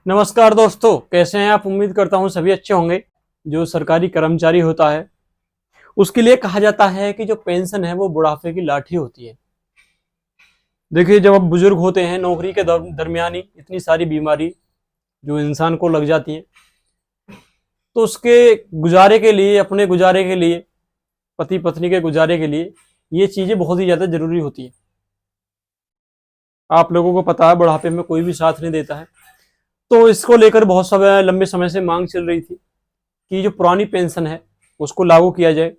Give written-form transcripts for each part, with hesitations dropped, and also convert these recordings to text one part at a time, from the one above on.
नमस्कार दोस्तों, कैसे हैं आप। उम्मीद करता हूं सभी अच्छे होंगे। जो सरकारी कर्मचारी होता है उसके लिए कहा जाता है कि जो पेंशन है वो बुढ़ापे की लाठी होती है। देखिए, जब आप बुजुर्ग होते हैं नौकरी के दरमियान ही इतनी सारी बीमारी जो इंसान को लग जाती है, तो उसके गुजारे के लिए, अपने गुजारे के लिए, पति पत्नी के गुजारे के लिए ये चीजें बहुत ही ज्यादा जरूरी होती है। आप लोगों को पता है बुढ़ापे में कोई भी साथ नहीं देता है, तो इसको लेकर बहुत समय लंबे समय से मांग चल रही थी कि जो पुरानी पेंशन है उसको लागू किया जाए।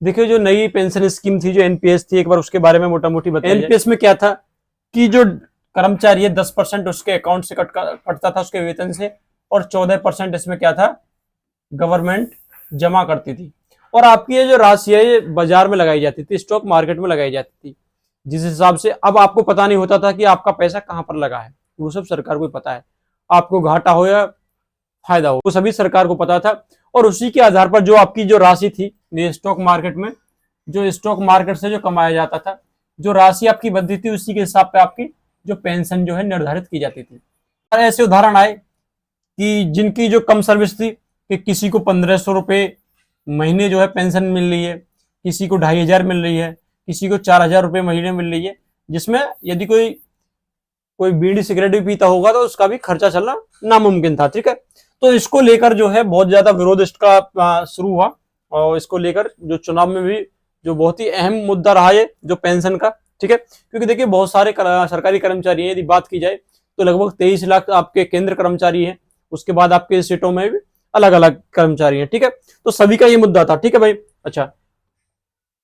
देखिए, जो नई पेंशन स्कीम थी, जो एनपीएस थी, एक बार उसके बारे में मोटा मोटी बताइए। एनपीएस में क्या था कि जो कर्मचारी है 10% उसके अकाउंट से कटता था उसके वेतन से, और 14% इसमें क्या था, गवर्नमेंट जमा करती थी। और आपकी ये जो राशि है ये बाजार में लगाई जाती थी, स्टॉक मार्केट में लगाई जाती थी। जिस हिसाब से अब आपको पता नहीं होता था कि आपका पैसा कहां पर लगा है, वो सब सरकार को पता है। आपको घाटा हो या फायदा हो, वो सभी सरकार को पता था। और उसी के आधार पर जो आपकी जो राशि थी स्टॉक मार्केट में, जो स्टॉक मार्केट से जो कमाया जाता था, जो राशि आपकी बनती थी, उसी के हिसाब पे आपकी जो पेंशन जो है निर्धारित की जाती थी। और ऐसे उदाहरण आए कि जिनकी जो कम सर्विस थी, कि किसी को 1500 रुपये महीने जो है पेंशन मिल रही है, किसी को 2500 मिल रही है, किसी को 4000 रुपये महीने मिल रही है, जिसमें यदि कोई बीड़ी सिगरेट भी पीता होगा तो उसका भी खर्चा चलना नामुमकिन था। ठीक है, तो इसको लेकर जो है बहुत ज्यादा विरोध इसका शुरू हुआ, और इसको लेकर जो चुनाव में भी जो बहुत ही अहम मुद्दा रहा है जो पेंशन का। ठीक है, क्योंकि देखिए बहुत सारे सरकारी कर्मचारी हैं, यदि बात की जाए तो लगभग 23 लाख आपके केंद्र कर्मचारी हैं, उसके बाद आपके स्टेटों में भी अलग अलग कर्मचारी हैं। ठीक है, तो सभी का ये मुद्दा था। ठीक है भाई, अच्छा,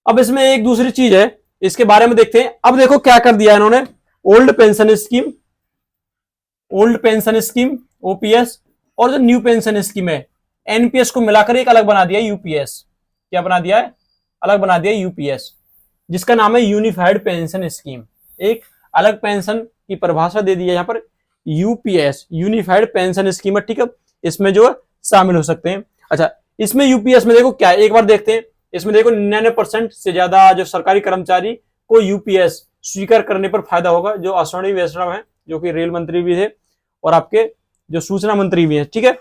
अब इसमें एक दूसरी चीज है, इसके बारे में देखते हैं। अब देखो क्या कर दिया इन्होंने, ओल्ड पेंशन स्कीम ओपीएस और जो न्यू पेंशन स्कीम है एनपीएस को मिलाकर एक अलग बना दिया यूपीएस। क्या बना दिया है, अलग बना दिया यूपीएस, जिसका नाम है यूनिफाइड पेंशन स्कीम। एक अलग पेंशन की परिभाषा दे दी है यहाँ पर, यूपीएस यूनिफाइड पेंशन स्कीम। ठीक है, इसमें जो शामिल हो सकते हैं। अच्छा, इसमें यूपीएस में देखो क्या, एक बार देखते हैं। इसमें देखो 99% से ज्यादा जो सरकारी कर्मचारी को यूपीएस स्वीकार करने पर फायदा होगा। जो अश्विनी वैष्णव है, जो कि रेल मंत्री भी थे और आपके जो सूचना मंत्री भी हैं। ठीक है,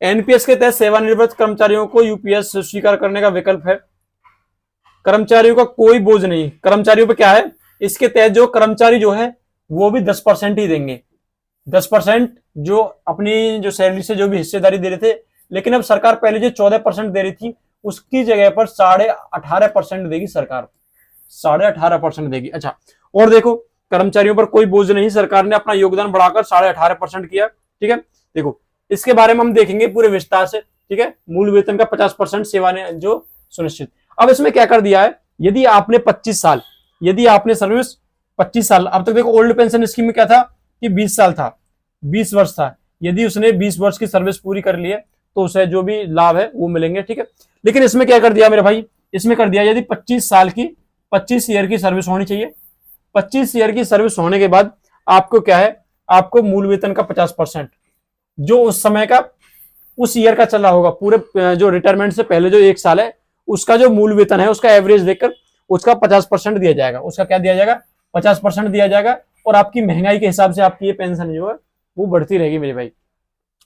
एनपीएस के तहत सेवानिवृत्त कर्मचारियों को यूपीएस स्वीकार करने का विकल्प है। कर्मचारियों का कोई बोझ नहीं, कर्मचारियों पे क्या है, इसके तहत जो कर्मचारी जो है वो भी 10% ही देंगे। 10% जो अपनी जो सैलरी से जो भी हिस्सेदारी दे रहे थे, लेकिन अब सरकार पहले जो 14% दे रही थी उसकी जगह पर 18.5% देगी सरकार, 18.5% देगी। अच्छा, और देखो कर्मचारियों पर कोई बोझ नहीं, सरकार ने अपना योगदान बढ़ाकर 18.5% किया। ठीक है, देखो इसके बारे में हम देखेंगे पूरे विस्तार से। ठीक है, मूल वेतन का 50% सेवा ने जो सुनिश्चित। अब इसमें क्या कर दिया है, यदि आपने 25 साल, यदि आपने सर्विस 25 साल, अब तक देखो ओल्ड पेंशन स्कीम में क्या था कि 20 साल था, 20 वर्ष था। यदि उसने 20 वर्ष की सर्विस पूरी कर ली है तो उसे जो भी लाभ है वो मिलेंगे। ठीक है, लेकिन इसमें क्या कर दिया मेरे भाई, इसमें कर दिया यदि 25 साल की 25 ईयर की सर्विस होनी चाहिए। 25 ईयर की सर्विस होने के बाद आपको क्या है, आपको मूल वेतन का 50% जो उस समय का, उस ईयर का चला होगा, पूरे जो रिटायरमेंट से पहले जो 1 साल है उसका जो मूल वेतन है उसका एवरेज देखकर उसका 50% दिया जाएगा। उसका क्या दिया जाएगा, 50% दिया जाएगा। और आपकी महंगाई के हिसाब से आपकी ये पेंशन जो है वो बढ़ती रहेगी मेरे भाई।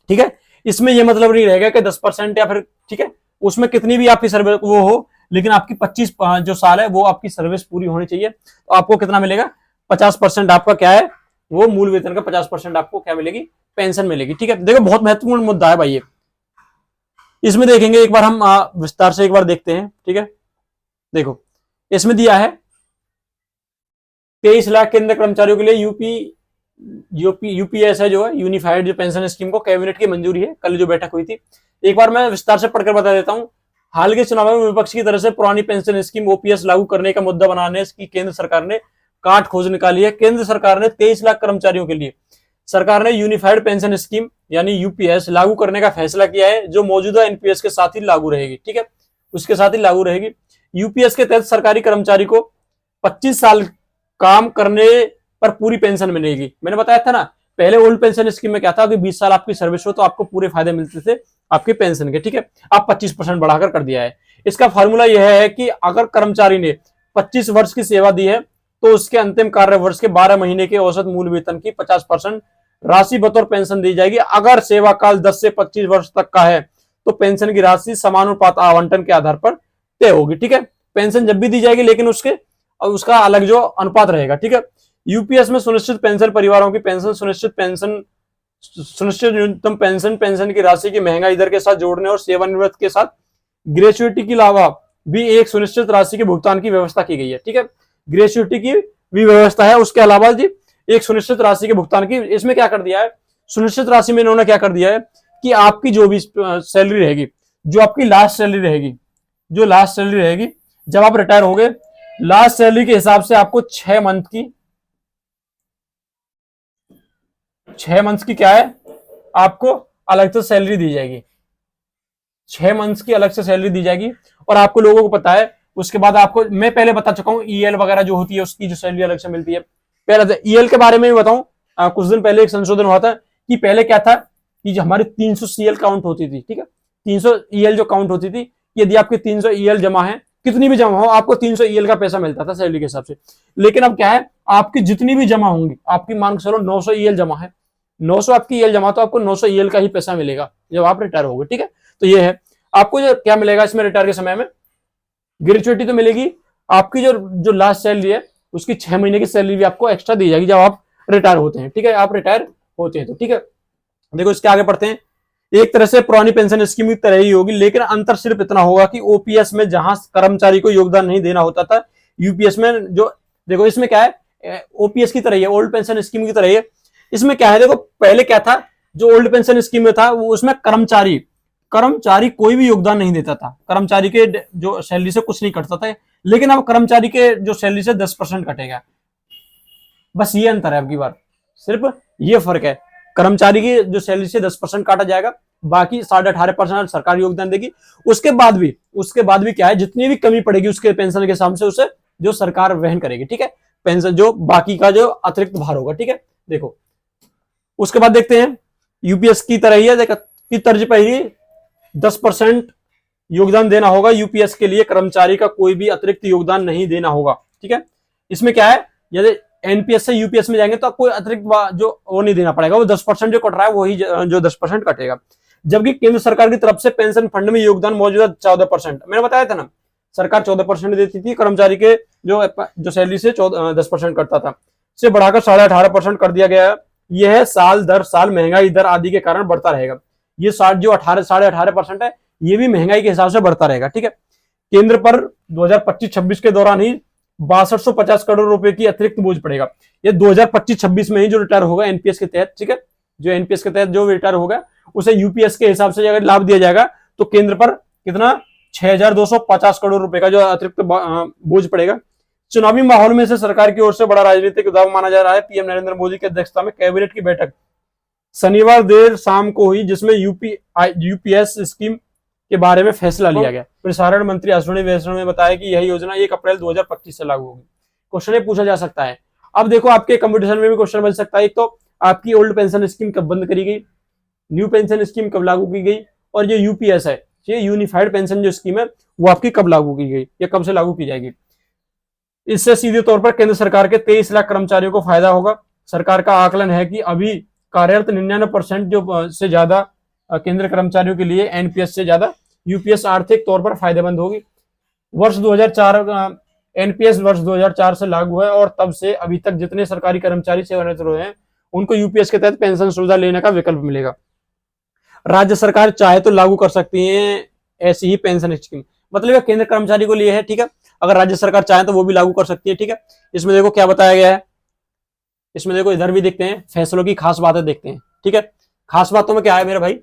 ठीक है, इसमें ये मतलब नहीं रहेगा कि 10% या फिर, ठीक है, उसमें कितनी भी आपकी सर्विस वो हो, लेकिन आपकी 25 जो साल है वो आपकी सर्विस पूरी होनी चाहिए। तो आपको कितना मिलेगा, 50% आपका क्या है, वो मूल वेतन का 50% आपको क्या मिलेगी, पेंशन मिलेगी। ठीक है, देखो बहुत महत्वपूर्ण मुद्दा है भाई ये। इसमें देखेंगे एक बार हम विस्तार से एक बार देखते हैं। ठीक है, देखो इसमें दिया है 23 लाख केंद्र कर्मचारियों के लिए यूपीएस है जो है यूनिफाइड जो पेंशन स्कीम को कैबिनेट की मंजूरी है। कल जो बैठक हुई थी, एक बार मैं विस्तार से पढ़कर बता देता हूं। हाल के चुनाव में विपक्ष की तरफ से पुरानी पेंशन स्कीम ओपीएस लागू करने का मुद्दा बनाने की केंद्र सरकार ने काट खोज निकाली है। केंद्र सरकार ने 23 लाख कर्मचारियों के लिए सरकार ने यूनिफाइड पेंशन स्कीम यानी यूपीएस लागू करने का फैसला किया है, जो मौजूदा एनपीएस के साथ ही लागू रहेगी। ठीक है, उसके साथ ही लागू रहेगी। यूपीएस के तहत सरकारी कर्मचारी को 25 साल काम करने पर पूरी पेंशन मिलेगी। मैंने बताया था ना, पहले ओल्ड पेंशन स्कीम में क्या था कि 20 साल आपकी सर्विस हो तो आपको पूरे फायदे मिलते थे आपके पेंशन के। ठीक है, आप 25% बढ़ाकर कर दिया है। इसका फॉर्मूला यह है कि अगर कर्मचारी ने 25 वर्ष की सेवा दी है तो उसके अंतिम कार्य वर्ष के 12 महीने के औसत मूल वेतन की 50% राशि बतौर पेंशन दी जाएगी। अगर सेवा काल 10 से 25 वर्ष तक का है तो पेंशन की राशि समानुपात आवंटन के आधार पर तय होगी। ठीक है, पेंशन जब भी दी जाएगी लेकिन उसका अलग जो अनुपात रहेगा। ठीक है, यूपीएस में सुनिश्चित पेंशन परिवारों की पेंशन सुनिश्चित न्यूनतम पेंशन की राशि की महंगाई दर के साथ जोड़ने और सेवानिवृत्त के साथ ग्रेच्युइटी के अलावा भी एक सुनिश्चित राशि के भुगतान की व्यवस्था की गई है। ठीक है, ग्रेच्युइटी की भी व्यवस्था है, उसके अलावा जी एक सुनिश्चित राशि के भुगतान की। इसमें क्या कर दिया है, सुनिश्चित राशि में इन्होंने क्या कर दिया है कि आपकी जो भी सैलरी रहेगी, जो आपकी लास्ट सैलरी रहेगी, जो लास्ट सैलरी रहेगी जब आप रिटायर हो गए, लास्ट सैलरी के हिसाब से आपको 6 मंथ की क्या है, आपको अलग से सैलरी दी जाएगी। 6 मंथ्स की अलग से सैलरी दी जाएगी। और आपको लोगों को पता है, उसके बाद आपको मैं पहले बता चुका हूं ईएल वगैरह जो होती है उसकी जो सैलरी अलग से मिलती है। पहले ईएल के बारे में भी बताऊं, कुछ दिन पहले एक संशोधन हुआ था कि पहले क्या था कि जो हमारी 300 सीएल काउंट होती थी। ठीक है, 300 ईएल जो काउंट होती थी, यदि आपके 300 ईएल जमा है, कितनी भी जमा हो, आपको 300 ईएल का पैसा मिलता था सैलरी के हिसाब से। लेकिन अब क्या है, आपकी जितनी भी जमा होंगी, आपकी मान के चलो 900 ईएल जमा है, 900 आपकी ईएल जमा, तो आपको 900 ईएल का ही पैसा मिलेगा जब आप रिटायर होगे। ठीक है, तो ये है आपको जो क्या मिलेगा इसमें रिटायर के समय में, ग्रेच्युइटी तो मिलेगी, आपकी जो लास्ट सैलरी है उसकी 6 महीने की सैलरी भी आपको एक्स्ट्रा दी जाएगी जब आप रिटायर होते हैं। ठीक है, आप रिटायर होते हैं तो। ठीक है, देखो इसके आगे पढ़ते हैं। एक तरह से पुरानी पेंशन स्कीम की तरह ही होगी, लेकिन अंतर सिर्फ इतना होगा कि ओपीएस में जहां कर्मचारी को योगदान नहीं देना होता था, यूपीएस में जो, देखो इसमें क्या है, ओपीएस की तरह ही है, ओल्ड पेंशन स्कीम की तरह ही है। इसमें क्या है, देखो पहले क्या था, जो ओल्ड पेंशन स्कीम में था वो उसमें कर्मचारी कोई भी योगदान नहीं देता था, कर्मचारी के जो सैलरी से कुछ नहीं कटता था। लेकिन अब कर्मचारी के जो सैलरी से 10% कटेगा, बस ये अंतर है। अब की बार सिर्फ ये फर्क है, कर्मचारी की जो सैलरी से 10% काटा जाएगा, बाकी 18.5% सरकार योगदान देगी। उसके बाद भी क्या है, जितनी भी कमी पड़ेगी उसके पेंशन के हिसाब से उसे जो सरकार वहन करेगी। ठीक है, पेंशन जो बाकी का जो अतिरिक्त भार होगा। ठीक है, देखो उसके बाद देखते हैं, यूपीएस की तरह ही है, देखो की तर्ज पर ही 10% योगदान देना होगा यूपीएस के लिए, कर्मचारी का कोई भी अतिरिक्त योगदान नहीं देना होगा। ठीक है, इसमें क्या है, यदि एनपीएस से यूपीएस में जाएंगे तो कोई अतिरिक्त जो वो नहीं देना पड़ेगा, वो 10% जो कट रहा है वही जो 10% कटेगा। जबकि केंद्र सरकार की तरफ से पेंशन फंड में योगदान मौजूदा 14%, मैंने बताया था ना, सरकार 14% देती थी, कर्मचारी के जो सैलरी से 10% कटता था, से बढ़ाकर 18.5% कर दिया गया है। यह साल दर साल महंगाई दर आदि के कारण बढ़ता रहेगा। ये जो 18.5% है, ये भी महंगाई के हिसाब से बढ़ता रहेगा। ठीक है, केंद्र पर 2025-26 के दौरान ही 6250 करोड़ रुपए की अतिरिक्त बोझ पड़ेगा। ये 2025-26 में ही जो रिटायर होगा एनपीएस के तहत, ठीक है, जो एनपीएस के तहत जो रिटायर होगा उसे यूपीएस के हिसाब से अगर लाभ दिया जाएगा तो केंद्र पर कितना 6250 करोड़ रुपए का जो अतिरिक्त बोझ पड़ेगा। चुनावी माहौल में से सरकार की ओर से बड़ा राजनीतिक दबाव माना जा रहा है। पीएम नरेंद्र मोदी की अध्यक्षता में कैबिनेट की बैठक शनिवार देर शाम को हुई, जिसमें यूपीएस स्कीम के बारे में फैसला लिया गया। प्रसारण मंत्री अश्विनी वैष्णव ने बताया कि यह योजना 1 अप्रैल 2025 से लागू होगी। क्वेश्चन पूछा जा सकता है, अब देखो आपके कंपटीशन में भी क्वेश्चन बन सकता है, एक तो आपकी ओल्ड पेंशन स्कीम कब बंद करी गई, न्यू पेंशन स्कीम कब लागू की गई, और जो यूपीएस है, ये यूनिफाइड पेंशन जो स्कीम है वो आपकी कब लागू की गई या कब से लागू की जाएगी। इससे सीधे तौर पर केंद्र सरकार के 23 लाख कर्मचारियों को फायदा होगा। सरकार का आकलन है कि अभी कार्यरत 99% जो से ज्यादा केंद्र कर्मचारियों के लिए एनपीएस से ज्यादा यूपीएस आर्थिक तौर पर फायदेमंद होगी। वर्ष 2004 एनपीएस वर्ष 2004 से लागू है और तब से अभी तक जितने सरकारी कर्मचारी सेवानिवृत्त हुए हैं उनको यूपीएस के तहत पेंशन सुविधा लेने का विकल्प मिलेगा। राज्य सरकार चाहे तो लागू कर सकती है ऐसी ही पेंशन स्कीम, मतलब केंद्र कर्मचारी को लिए है, ठीक है, अगर राज्य सरकार चाहे तो वो भी लागू कर सकती है। ठीक है, इसमें देखो क्या बताया गया है, इसमें देखो इधर भी देखते हैं, फैसलों की खास बातें देखते हैं। ठीक है, खास बातों में क्या है मेरे भाई,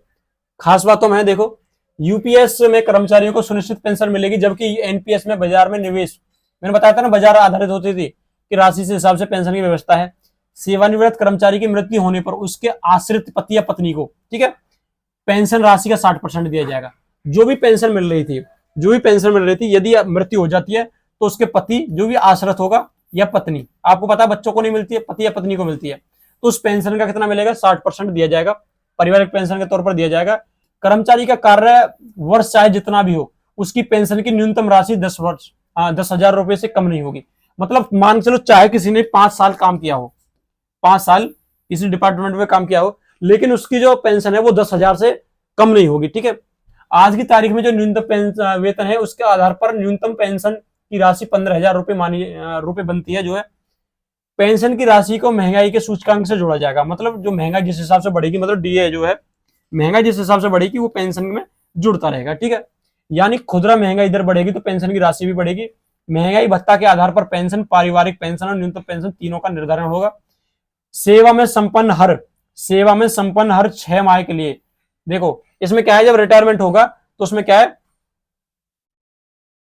खास बातों में देखो यूपीएस में कर्मचारियों को सुनिश्चित पेंशन मिलेगी, जबकि एनपीएस में बाजार में निवेश, मैंने बताया था ना, बाजार आधारित होती थी कि राशि से हिसाब से पेंशन की व्यवस्था है। सेवानिवृत्त कर्मचारी की मृत्यु होने पर उसके आश्रित पति या पत्नी को, ठीक है, पेंशन राशि का 60% दिया जाएगा। जो भी पेंशन मिल रही थी, यदि मृत्यु हो जाती है तो उसके पति जो भी आश्रित होगा या पत्नी, आपको पता है बच्चों को नहीं मिलती है, पति या पत्नी को मिलती है, तो उस पेंशन का कितना मिलेगा, 60% दिया जाएगा, पारिवारिक पेंशन के तौर पर दिया जाएगा। कर्मचारी का कार्य वर्ष चाहे जितना भी हो, उसकी पेंशन की न्यूनतम राशि 10,000 रुपए से कम नहीं होगी। मतलब मान चलो चाहे किसी ने 5 साल काम किया हो, 5 साल किसी डिपार्टमेंट में काम किया हो, लेकिन उसकी जो पेंशन है वो 10,000 से कम नहीं होगी, ठीक है। आज की तारीख में जो न्यूनतम वेतन है उसके आधार पर न्यूनतम पेंशन की राशि 15,000 रुपए बनती है, जो है पेंशन की राशि को महंगाई के सूचकांक से जोड़ा जाएगा। मतलब जो महंगाई जिस हिसाब से बढ़ेगी, मतलब डीए जो है महंगाई जिस हिसाब से बढ़ेगी वो पेंशन में जुड़ता रहेगा, ठीक है। यानी खुदरा महंगाई इधर बढ़ेगी तो पेंशन की राशि भी बढ़ेगी। महंगाई भत्ता के आधार पर पेंशन, पारिवारिक पेंशन और न्यूनतम पेंशन तीनों का निर्धारण होगा। सेवा में संपन्न हर 6 माह के लिए, देखो इसमें क्या है, जब रिटायरमेंट होगा तो उसमें क्या है,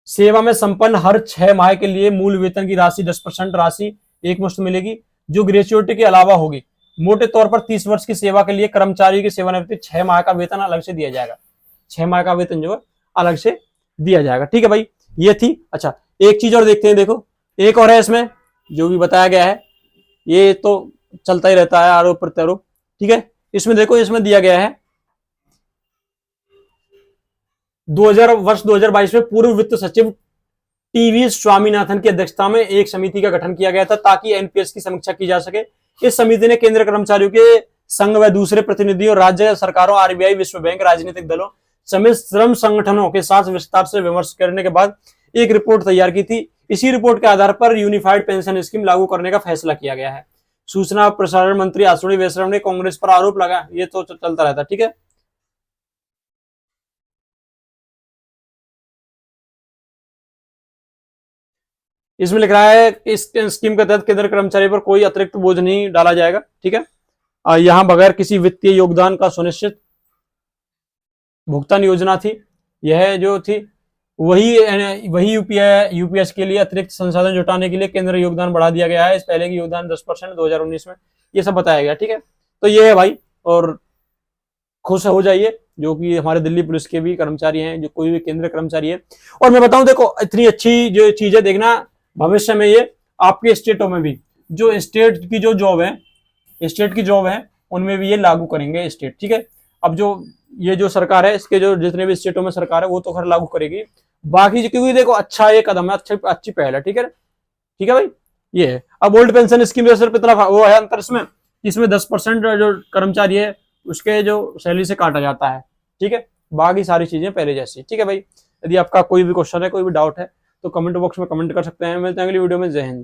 सेवा में संपन्न हर 6 माह के लिए मूल वेतन की राशि 10% राशि एक मुश्त मिलेगी, जो ग्रेचुइटी के अलावा होगी। मोटे तौर पर 30 वर्ष की सेवा के लिए कर्मचारी की सेवानिवृत्ति 6 माह का वेतन अलग से दिया जाएगा। 6 माह का वेतन जो है अलग से दिया जाएगा, ठीक है भाई। ये थी। अच्छा, एक चीज और देखते हैं, देखो एक और है इसमें जो भी बताया गया है, ये तो चलता ही रहता है आरोप प्रत्यारोप, ठीक है। इसमें देखो, इसमें दिया गया है 2022 में पूर्व वित्त सचिव टीवी स्वामीनाथन की अध्यक्षता में एक समिति का गठन किया गया था ताकि एनपीएस की समीक्षा की जा सके। इस समिति ने केंद्र कर्मचारियों के संघ व दूसरे प्रतिनिधियों, राज्य सरकारों, आरबीआई, विश्व बैंक, राजनीतिक दलों समेत श्रम संगठनों के साथ विस्तार से विमर्श करने के बाद एक रिपोर्ट तैयार की थी। इसी रिपोर्ट के आधार पर यूनिफाइड पेंशन स्कीम लागू करने का फैसला किया गया है। सूचना और प्रसारण मंत्री अश्विनी वैष्णव ने कांग्रेस पर आरोप लगाया, ये तो चलता रहता, ठीक है। इसमें लिख रहा है कि इस स्कीम के तहत केंद्र कर्मचारी पर कोई अतिरिक्त बोझ नहीं डाला जाएगा, ठीक है। यहां बगैर किसी वित्तीय योगदान का सुनिश्चित भुगतान योजना थी। यह जो थी वही यूपीएस के लिए अतिरिक्त संसाधन जुटाने के लिए केंद्र योगदान बढ़ा दिया गया है। इस पहले की योगदान 10% 2019 में, ये सब बताया गया, ठीक है। तो ये है भाई, और खुश हो जाइए जो कि हमारे दिल्ली पुलिस के भी कर्मचारी हैं, जो कोई भी केंद्र कर्मचारी है। और मैं बताऊं, देखो इतनी अच्छी जो चीज है, देखना भविष्य में ये आपके स्टेटों में भी, जो स्टेट की जो जॉब है उनमें भी ये लागू करेंगे स्टेट, ठीक है। अब जो ये जो सरकार है, इसके जो जितने भी स्टेटों में सरकार है वो तो खैर लागू करेगी, बाकी क्योंकि देखो अच्छा ये कदम है, अच्छी पहल है, ठीक है, ठीक है भाई। ये है। अब ओल्ड पेंशन स्कीम में सिर्फ इतना वो है अंतर इसमें 10% जो कर्मचारी है उसके जो सैलरी से काटा जाता है, ठीक है। बाकी सारी चीजें पहले जैसी, ठीक है भाई। यदि आपका कोई भी क्वेश्चन है, कोई भी डाउट है तो कमेंट बॉक्स में कमेंट कर सकते हैं। मिलते हैं अगली वीडियो में। जय हिंद।